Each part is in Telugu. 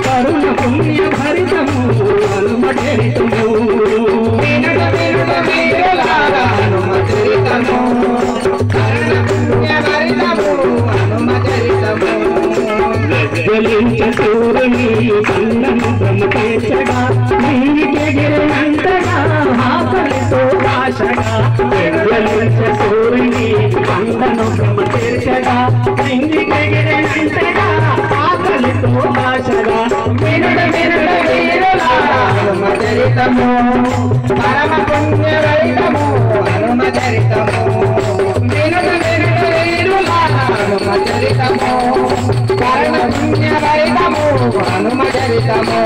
కరుణ పుణ్య భరితము హనుమ చరితము వినుట వినుట వీరులారా హనుమ చరితము కరుణ పుణ్య భరితము హనుమ చరితము గజ్జలించ సూర్యుని కన్నను బ్రహ్మేచ్చగా నీకెగిరినంతగా ఆకలితో ఆశగా గజ్జలించ సూర్యుని కన్నను బ్రహ్మేచ్చగా నీకెగిరినంతగా ఆకలితో ఆశగా వినుడ వినుడ వీరులారా హనుమ చరితము పరమ పుణ్య భరితము హనుమ చరితము వినుడ వినుడ వీరులారా హనుమ చరితము కరుణ పుణ్య భరితము హనుమ చరితము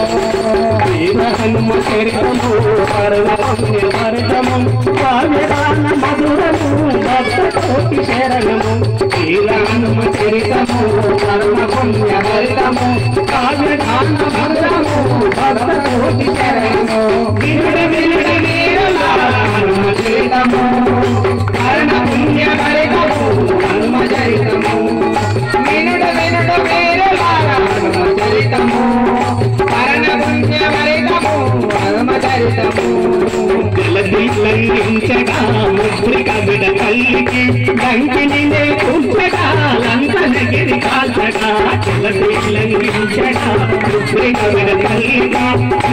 వీర హనుమ చరితము కరుణ పుణ్య భరితము కావ్యదాన మధురము భక్త కోటి శరణము వీర హనుమ చరితము కరుణ పుణ్య భరితము కావ్యదాన మధురము భక్త కోటి శరణము వినుడ వినుడ వీరులారా హనుమ చరితము కరుణ పుణ్య భరితము హనుమ చరితము వినుడ వినుడ వీరులారా హనుమ చరితము కరుణ పుణ్య భరితము హనుమ చరితము జలది లంఘించగా ముద్రిక బిడ తల్లికి లంకిని కూర్చగా లంకనగిరి కాల్చగా జలది లంఘించగా ముద్రిక బిడ తల్లికి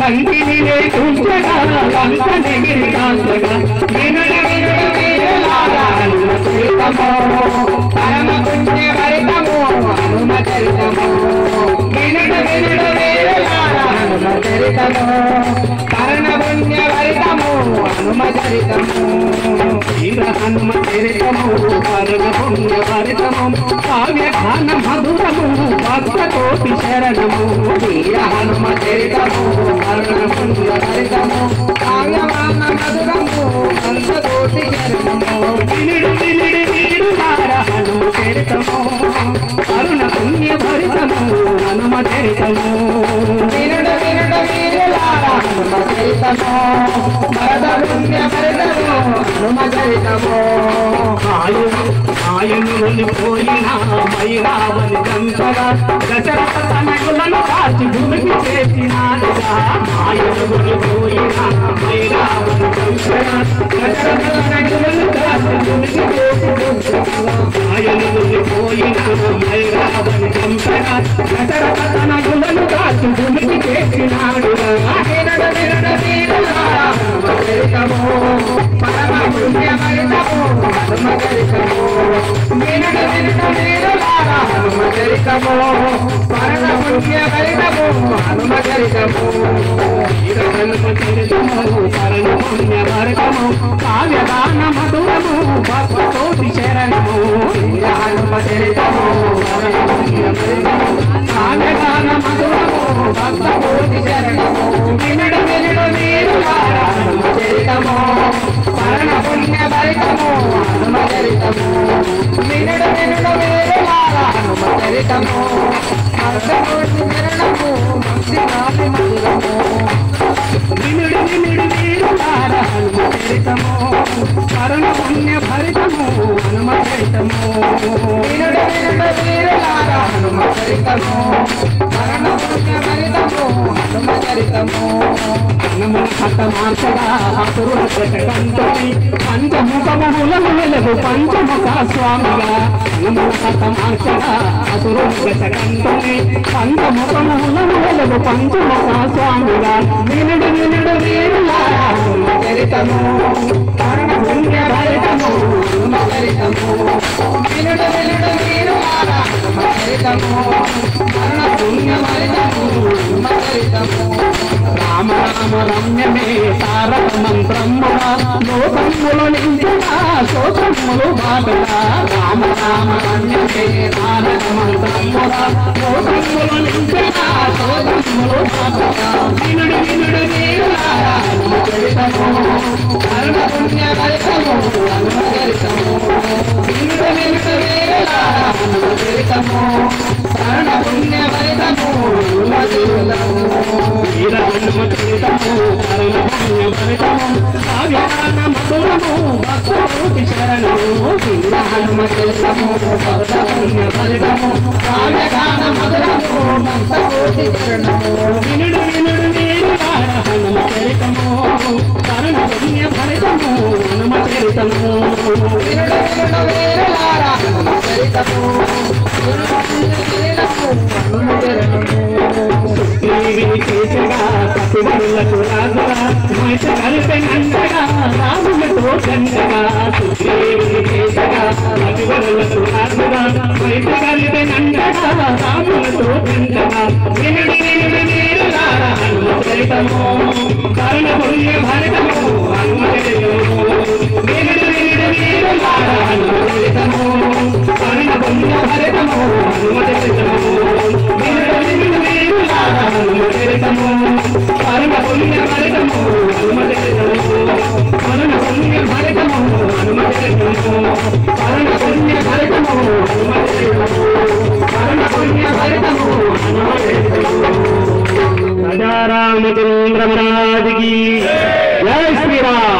లంకిని కూర్చగా లంకనగిరి కాల్చగా వినుడ వినుడ వీరులారా హనుమ చరితము పరమ పుణ్య భరితము హనుమ చరితము వినుడ వినుడ వీరులారా హనుమ చరితము కరుణ పుణ్య భరితము హనుమ చరితము వీర హనుమ చరితము కరుణ పుణ్య భరితము కావ్యగాన మధురము భక్త కోటి శరణము వీర హనుమ చరితము కరుణ పుణ్య భరితము కావ్యగాన మధురము భక్త కోటి శరణము వినుడు వినుడు వీరులారా హనుమ చరితము కరుణ పుణ్య భరితము హనుమ చరితము వినుడు వినుడు వీరులారా హనుమ చరితము భరత పుణ్య భరితము హనుమ చరితము ఆయను వెళ్ళిపోయిన మైరావని చంపగా దశరథ తనయులను కాచి భూమికి చేసినాడుగా ఆయను వెళ్ళిపోయిన మైరావని చంపగా దశరథ తనయులను కాచి భూమికి ఆయను వెళ్ళిపోయిన మైరావని చంపగా దశరథ తనయులను కాచి భూమికి చేసినాడుగా వినుడ వినుడ వీరులారా హనుమ చరితము పరమ పుణ్య భరితము హనుమ చరితము వినుడ వినుడ వీరులారా హనుమ చరితము పరమ పుణ్య భరితము హనుమ చరితము వీర హనుమ చరితము పరమ పుణ్య భరితము కావ్యదాన మధురము భక్త కోటి శరణము వీర హనుమ చరితము పరమ పుణ్య భరితము కావ్యదాన మధురము భక్త కోటి శరణము వినుడ వినుడ వీరులారా హనుమ చరితము పరమ పుణ్య భరితము హనుమ చరితము వినుడ వినుడ వీరులారా హనుమ చరితము భక్త కోటి శరణము భక్తి నాటి మధురము వినుడు వినుడు వీరులారా హనుమ చరితము కరుణ పుణ్య భరితము హనుమ చరితము వినుడు వినుడు వీరులారా హనుమ చరితము కరుణ పుణ్య భరితము హనుమ చరితము హనుమన హత మార్చగా అసురుల ప్రకటంతని పంచముఖములను వెలుగు పంచముఖ స్వామిగా హనుమన హత మార్చగా అసురుల ప్రకటంతని పంచముఖములను వెలుగు పంచముఖ స్వామిగా వినుడు వినుడు వీరులారా హనుమ చరితము కరుణ పుణ్య భరితము హనుమ చరితము వినుడు వినుడు వీరులారా హనుమ చరితము కరుణ పుణ్య భరితము హనుమ చరితము రామ రామ రమ్యమే తారక మంత్రముగా లోకములు నింపుగా శోకములు బాధగా రామ రామ రమ్యమే తారక మంత్రముగా లోకములు నింపుగా శోకములు బాధగా వినుడు వినుడు వీరులారా హనుమ చరితము కరుణ పుణ్య భరితము హనుమ చరితము వినుడు వినుడు వీరులారా హనుమ చరితము కరుణ పుణ్య భరితము హనుమ చరితము వీర హనుమ చరితము కరుణ పుణ్య భరితము కావ్యగాన మధురము భక్త కోటి శరణము వీర హనుమ చరితము భక్త పుణ్య భరితము కావ్యగాన మధురము కోటి చరణము వినుడు వినుడు వీరులార హనుమ చరితము కరుణ పుణ్య ఫలితము హనుమ చరితము వినుడు వినుడు వీరులార హనుమ చరితము హనుమ చరితము చేసగా పసిగరులకు రాజుగా మైత కలిపే నందగా రాములతో చందగా సుగ్రీవుని చేసగా పసిగరులకు రాజుగా మైత కలిపే నందగా రాములతో చందగా వినుడి వినుడి వీరులార హనుమ చరితము కరుణ పుణ్య భారతము హనుమ చరితము వినుడి వినుడి వీరులార హనుమ చరితము కరుణ పుణ్య భారతము హనుమ చరితము వినుడి వినుడి వీరులార హనుమ చరితము కరుణ పుణ్య భారతము హనుమ చరితము కరుణ పుణ్య భారతము హనుమ చరితము కరుణ పుణ్య భారతము హనుమ చరితము కరుణ పుణ్య భారతము హనుమ చరితము రాజా రామచంద్ర మహారాజ్ की जय श्री राम।